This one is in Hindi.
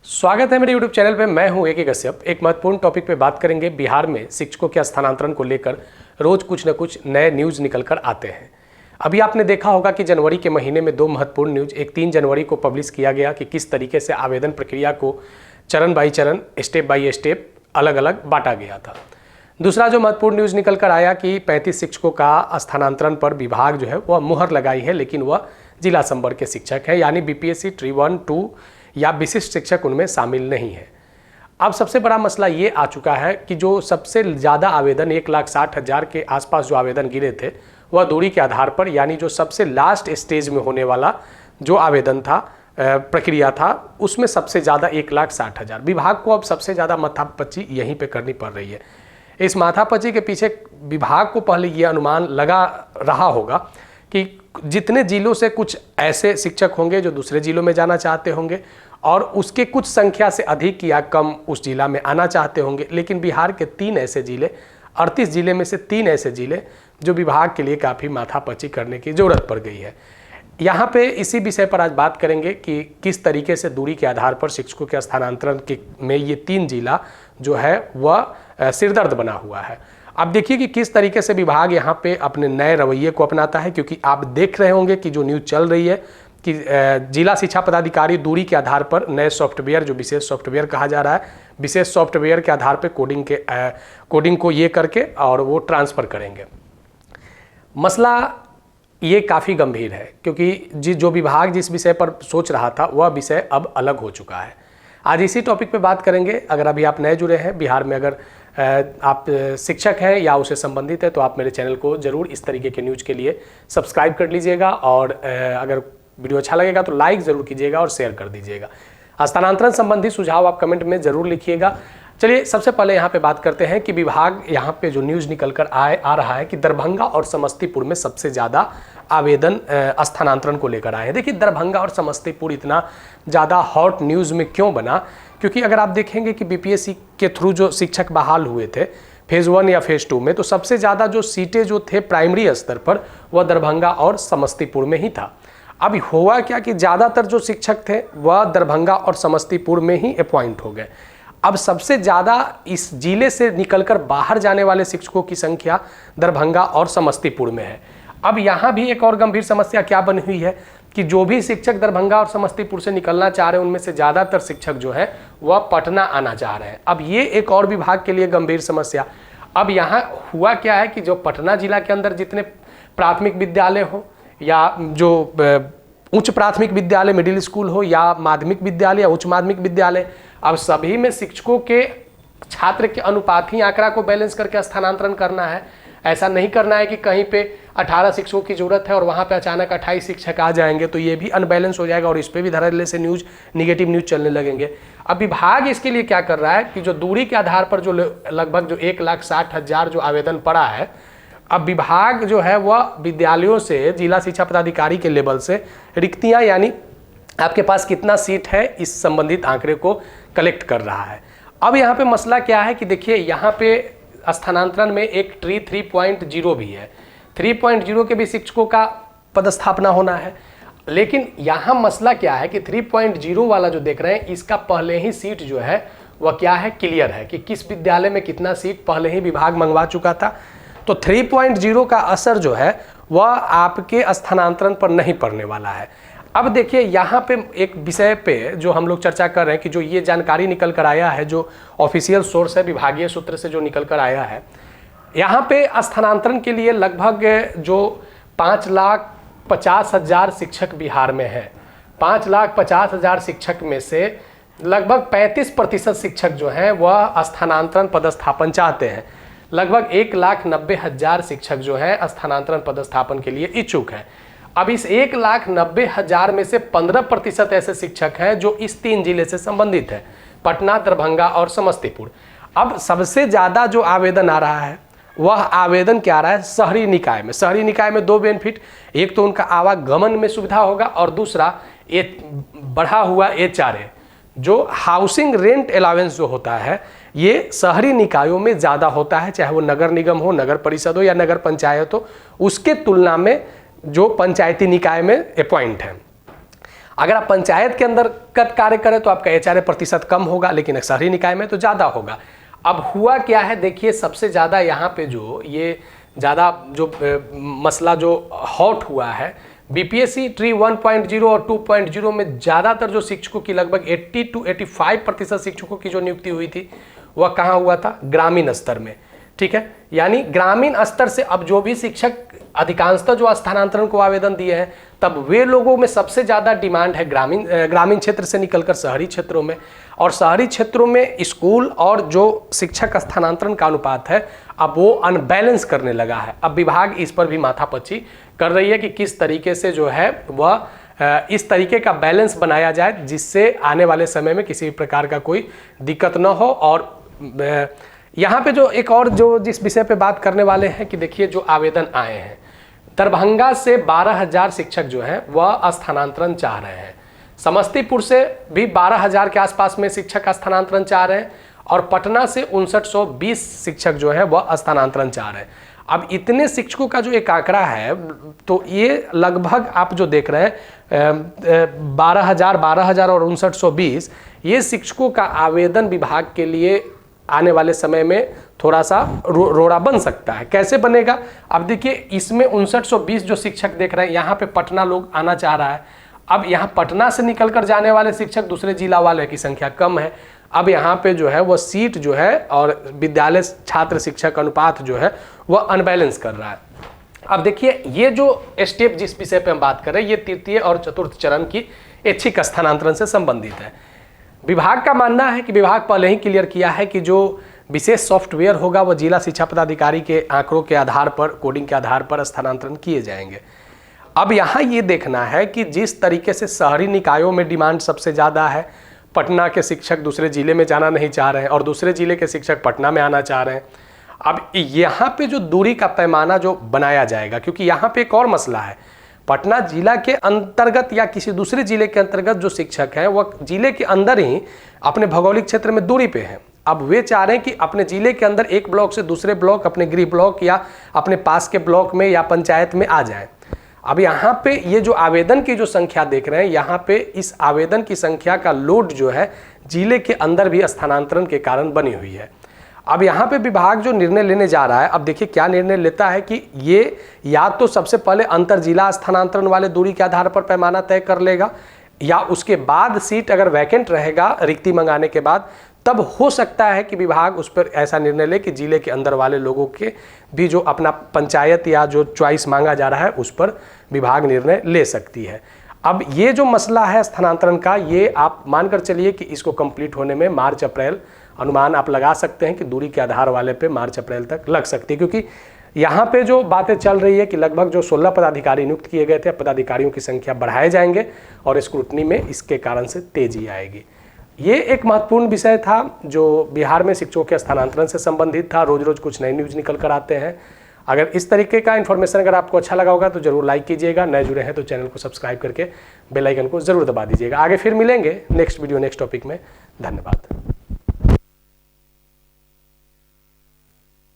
स्वागत है मेरे यूट्यूब चैनल पे। मैं हूं ए.के. कश्यप। एक महत्वपूर्ण टॉपिक पे बात करेंगे। बिहार में शिक्षकों के स्थानांतरण को लेकर रोज कुछ न कुछ नए न्यूज़ निकल कर आते हैं। अभी आपने देखा होगा कि जनवरी के महीने में दो महत्वपूर्ण न्यूज़, एक 3 जनवरी को पब्लिश किया गया कि किस तरीके से आवेदन प्रक्रिया को चरण बाई चरण, स्टेप बाई स्टेप अलग अलग बांटा गया था। दूसरा जो महत्वपूर्ण न्यूज़ निकल कर आया कि 35 शिक्षकों का स्थानांतरण पर विभाग जो है वह मुहर लगाई है, लेकिन वह जिला संवर्ग के शिक्षक है, यानी बीपीएससी ट्री 1, 2 या विशिष्ट शिक्षक उनमें शामिल नहीं है। अब सबसे बड़ा मसला ये आ चुका है कि जो सबसे ज़्यादा आवेदन 1,60,000 के आसपास जो आवेदन गिरे थे वह दूरी के आधार पर, यानी जो सबसे लास्ट स्टेज में होने वाला जो आवेदन था, प्रक्रिया था, उसमें सबसे ज़्यादा 1,60,000। विभाग को अब सबसे ज़्यादा माथापच्ची यहीं पे करनी पड़ रही है। इस माथापच्ची के पीछे विभाग को पहले ये अनुमान लगा रहा होगा कि जितने जिलों से कुछ ऐसे शिक्षक होंगे जो दूसरे जिलों में जाना चाहते होंगे और उसके कुछ संख्या से अधिक या कम उस जिला में आना चाहते होंगे, लेकिन बिहार के 3 ऐसे जिले, 38 जिले में से 3 ऐसे जिले जो विभाग के लिए काफ़ी माथापच्ची करने की ज़रूरत पड़ गई है। यहाँ पे इसी विषय पर आज बात करेंगे कि किस तरीके से दूरी के आधार पर शिक्षकों के स्थानांतरण के में ये 3 जिला जो है वह सिरदर्द बना हुआ है। अब देखिए कि किस तरीके से विभाग यहाँ पे अपने नए रवैये को अपनाता है, क्योंकि आप देख रहे होंगे कि जो न्यूज़ चल रही है कि जिला शिक्षा पदाधिकारी दूरी के आधार पर नए सॉफ्टवेयर, जो विशेष सॉफ्टवेयर कहा जा रहा है, विशेष सॉफ्टवेयर के आधार पर कोडिंग को ये करके और वो ट्रांसफ़र करेंगे। मसला ये काफ़ी गंभीर है, क्योंकि जो विभाग जिस विषय पर सोच रहा था वह विषय अब अलग हो चुका है। आज इसी टॉपिक पे बात करेंगे। अगर अभी आप नए जुड़े हैं, बिहार में अगर आप शिक्षक हैं या उससे संबंधित है, तो आप मेरे चैनल को ज़रूर इस तरीके के न्यूज़ के लिए सब्सक्राइब कर लीजिएगा और अगर वीडियो अच्छा लगेगा तो लाइक ज़रूर कीजिएगा और शेयर कर दीजिएगा। स्थानांतरण संबंधी सुझाव आप कमेंट में ज़रूर लिखिएगा। चलिए सबसे पहले यहाँ पे बात करते हैं कि विभाग यहाँ पे जो न्यूज़ निकल कर आ रहा है कि दरभंगा और समस्तीपुर में सबसे ज़्यादा आवेदन स्थानांतरण को लेकर आए हैं। देखिए दरभंगा और समस्तीपुर इतना ज़्यादा हॉट न्यूज़ में क्यों बना, क्योंकि अगर आप देखेंगे कि बीपीएससी के थ्रू जो शिक्षक बहाल हुए थे फेज़ 1 या फेज़ 2 में, तो सबसे ज़्यादा जो सीटें जो थे प्राइमरी स्तर पर वह दरभंगा और समस्तीपुर में ही था। अब हुआ क्या कि ज़्यादातर जो शिक्षक थे वह दरभंगा और समस्तीपुर में ही अपॉइंट हो गए। अब सबसे ज़्यादा इस जिले से निकलकर बाहर जाने वाले शिक्षकों की संख्या दरभंगा और समस्तीपुर में है। अब यहाँ भी एक और गंभीर समस्या क्या बनी हुई है कि जो भी शिक्षक दरभंगा और समस्तीपुर से निकलना चाह रहे हैं उनमें से ज़्यादातर शिक्षक जो है वह पटना आना चाह रहे हैं। अब ये एक और विभाग के लिए गंभीर समस्या। अब यहाँ हुआ क्या है कि जो पटना जिला के अंदर जितने प्राथमिक विद्यालय हो या जो उच्च प्राथमिक विद्यालय, मिडिल स्कूल हो या माध्यमिक विद्यालय या उच्च माध्यमिक विद्यालय, अब सभी में शिक्षकों के छात्र के अनुपात ही आंकड़ा को बैलेंस करके स्थानांतरण करना है। ऐसा नहीं करना है कि कहीं पे 18 शिक्षकों की जरूरत है और वहाँ पे अचानक 28 शिक्षक आ जाएंगे, तो ये भी अनबैलेंस हो जाएगा और इस पर भी धड़ल्ले से निगेटिव न्यूज़ चलने लगेंगे। अब विभाग इसके लिए क्या कर रहा है कि जो दूरी के आधार पर जो लगभग जो 1,60,000 जो आवेदन पड़ा है, अब विभाग जो है वह विद्यालयों से जिला शिक्षा पदाधिकारी के लेवल से रिक्तियाँ, यानी आपके पास कितना सीट है, इस संबंधित आंकड़े को कलेक्ट कर रहा है। अब यहाँ पे मसला क्या है कि देखिए यहाँ पे स्थानांतरण में एक ट्री 3.0 भी है। 3.0 के भी शिक्षकों का पदस्थापना होना है, लेकिन यहाँ मसला क्या है कि 3.0 वाला जो देख रहे हैं इसका पहले ही सीट जो है वह क्या है, क्लियर है कि किस विद्यालय में कितना सीट पहले ही विभाग मंगवा चुका था। तो 3.0 का असर जो है वह आपके स्थानांतरण पर नहीं पड़ने वाला है। अब देखिए यहाँ पे एक विषय पे जो हम लोग चर्चा कर रहे हैं कि जो ये जानकारी निकल कर आया है, जो ऑफिशियल सोर्स है, विभागीय सूत्र से जो निकल कर आया है, यहाँ पे स्थानांतरण के लिए लगभग जो 5,50,000 शिक्षक बिहार में है, 5,50,000 शिक्षक में से लगभग 35% शिक्षक जो हैं वह स्थानांतरण पदस्थापन चाहते हैं। लगभग 1,90,000 शिक्षक जो है स्थानांतरण पदस्थापन के लिए इच्छुक हैं। अब इस 1,90,000 में से 15% ऐसे शिक्षक हैं जो इस 3 जिले से संबंधित है, पटना, दरभंगा और समस्तीपुर। अब सबसे ज़्यादा जो आवेदन आ रहा है वह आवेदन क्या आ रहा है, शहरी निकाय में। शहरी निकाय में 2 बेनिफिट, एक तो उनका आवागमन में सुविधा होगा और दूसरा ये बढ़ा हुआ HRA, जो हाउसिंग रेंट अलाउंस जो होता है, ये शहरी निकायों में ज़्यादा होता है, चाहे वो नगर निगम हो, नगर परिषद हो या नगर पंचायत हो, उसके तुलना में जो पंचायती निकाय में अपॉइंट है। अगर आप पंचायत के अंदर कार्य करें तो आपका एचआरए प्रतिशत कम होगा, लेकिन शहरी निकाय में तो ज़्यादा होगा। अब हुआ क्या है, देखिए सबसे ज़्यादा यहाँ पे जो ये ज़्यादा जो मसला जो हॉट हुआ है, बीपीएससी ट्री 1.0 और 2.0 में ज़्यादातर जो शिक्षकों की लगभग 80 to 85% शिक्षकों की जो नियुक्ति हुई थी वह कहाँ हुआ था, ग्रामीण स्तर में। ठीक है, यानी ग्रामीण स्तर से अब जो भी शिक्षक अधिकांशतः जो स्थानांतरण को आवेदन दिए हैं, तब वे लोगों में सबसे ज़्यादा डिमांड है ग्रामीण क्षेत्र से निकलकर शहरी क्षेत्रों में, और शहरी क्षेत्रों में स्कूल और जो शिक्षक स्थानांतरण का अनुपात है अब वो अनबैलेंस करने लगा है। अब विभाग इस पर भी माथापच्ची कर रही है कि किस तरीके से जो है वह इस तरीके का बैलेंस बनाया जाए जिससे आने वाले समय में किसी भी प्रकार का कोई दिक्कत न हो। और यहाँ पे जो एक और जो जिस विषय पे बात करने वाले हैं कि देखिए जो आवेदन आए हैं, दरभंगा से 12,000 शिक्षक जो हैं वह स्थानांतरण चाह रहे हैं, समस्तीपुर से भी 12,000 के आसपास में शिक्षक स्थानांतरण चाह रहे हैं, और पटना से 5920 शिक्षक जो है वह स्थानांतरण चाह रहे हैं। अब इतने शिक्षकों का जो एक आंकड़ा है, तो ये लगभग आप जो देख रहे हैं 12,000 और 5920, ये शिक्षकों का आवेदन विभाग के लिए आने वाले समय में थोड़ा सा रोड़ा बन सकता है। कैसे बनेगा, अब देखिए इसमें 5920 जो शिक्षक देख रहे हैं, यहाँ पे पटना लोग आना चाह रहा है। अब यहाँ पटना से निकलकर जाने वाले शिक्षक दूसरे जिला वाले की संख्या कम है। अब यहाँ पे जो है वो सीट जो है और विद्यालय छात्र शिक्षक अनुपात जो है वह अनबैलेंस कर रहा है। अब देखिए ये जो स्टेप जिस विषय पे हम बात कर रहे हैं, ये तृतीय और चतुर्थ चरण की ऐच्छिक स्थानांतरण से संबंधित है। विभाग का मानना है कि विभाग पहले ही क्लियर किया है कि जो विशेष सॉफ्टवेयर होगा वह जिला शिक्षा पदाधिकारी के आंकड़ों के आधार पर, कोडिंग के आधार पर स्थानांतरण किए जाएंगे। अब यहाँ ये देखना है कि जिस तरीके से शहरी निकायों में डिमांड सबसे ज़्यादा है, पटना के शिक्षक दूसरे जिले में जाना नहीं चाह रहे हैं और दूसरे जिले के शिक्षक पटना में आना चाह रहे हैं। अब यहाँ पे जो दूरी का पैमाना जो बनाया जाएगा, क्योंकि यहाँ पे एक और मसला है, पटना जिला के अंतर्गत या किसी दूसरे जिले के अंतर्गत जो शिक्षक हैं वह जिले के अंदर ही अपने भौगोलिक क्षेत्र में दूरी पे हैं। अब वे चाह रहे हैं कि अपने जिले के अंदर एक ब्लॉक से दूसरे ब्लॉक, अपने गृह ब्लॉक या अपने पास के ब्लॉक में या पंचायत में आ जाएं। अब यहाँ पे ये जो आवेदन की जो संख्या देख रहे हैं, यहाँ पे इस आवेदन की संख्या का लोड जो है जिले के अंदर भी स्थानांतरण के कारण बनी हुई है। अब यहाँ पे विभाग जो निर्णय लेने जा रहा है, अब देखिए क्या निर्णय लेता है कि ये या तो सबसे पहले अंतर जिला स्थानांतरण वाले दूरी के आधार पर पैमाना तय कर लेगा, या उसके बाद सीट अगर वैकेंट रहेगा रिक्ति मंगाने के बाद, तब हो सकता है कि विभाग उस पर ऐसा निर्णय ले कि जिले के अंदर वाले लोगों के भी जो अपना पंचायत या जो चॉइस मांगा जा रहा है उस पर विभाग निर्णय ले सकती है। अब ये जो मसला है स्थानांतरण का, ये आप मानकर चलिए कि इसको कंप्लीट होने में मार्च अप्रैल अनुमान आप लगा सकते हैं कि दूरी के आधार वाले पे मार्च अप्रैल तक लग सकती है, क्योंकि यहाँ पे जो बातें चल रही है कि लगभग जो 16 पदाधिकारी नियुक्त किए गए थे, पदाधिकारियों की संख्या बढ़ाए जाएंगे और स्क्रूटनी में इसके कारण से तेजी आएगी। ये एक महत्वपूर्ण विषय था जो बिहार में शिक्षकों के स्थानांतरण से संबंधित था। रोज रोज कुछ नए न्यूज़ निकल कर आते हैं। अगर इस तरीके का इन्फॉर्मेशन अगर आपको अच्छा लगा होगा तो जरूर लाइक कीजिएगा। नए जुड़े हैं तो चैनल को सब्सक्राइब करके बेल आइकन को जरूर दबा दीजिएगा। आगे फिर मिलेंगे नेक्स्ट वीडियो नेक्स्ट टॉपिक में। धन्यवाद।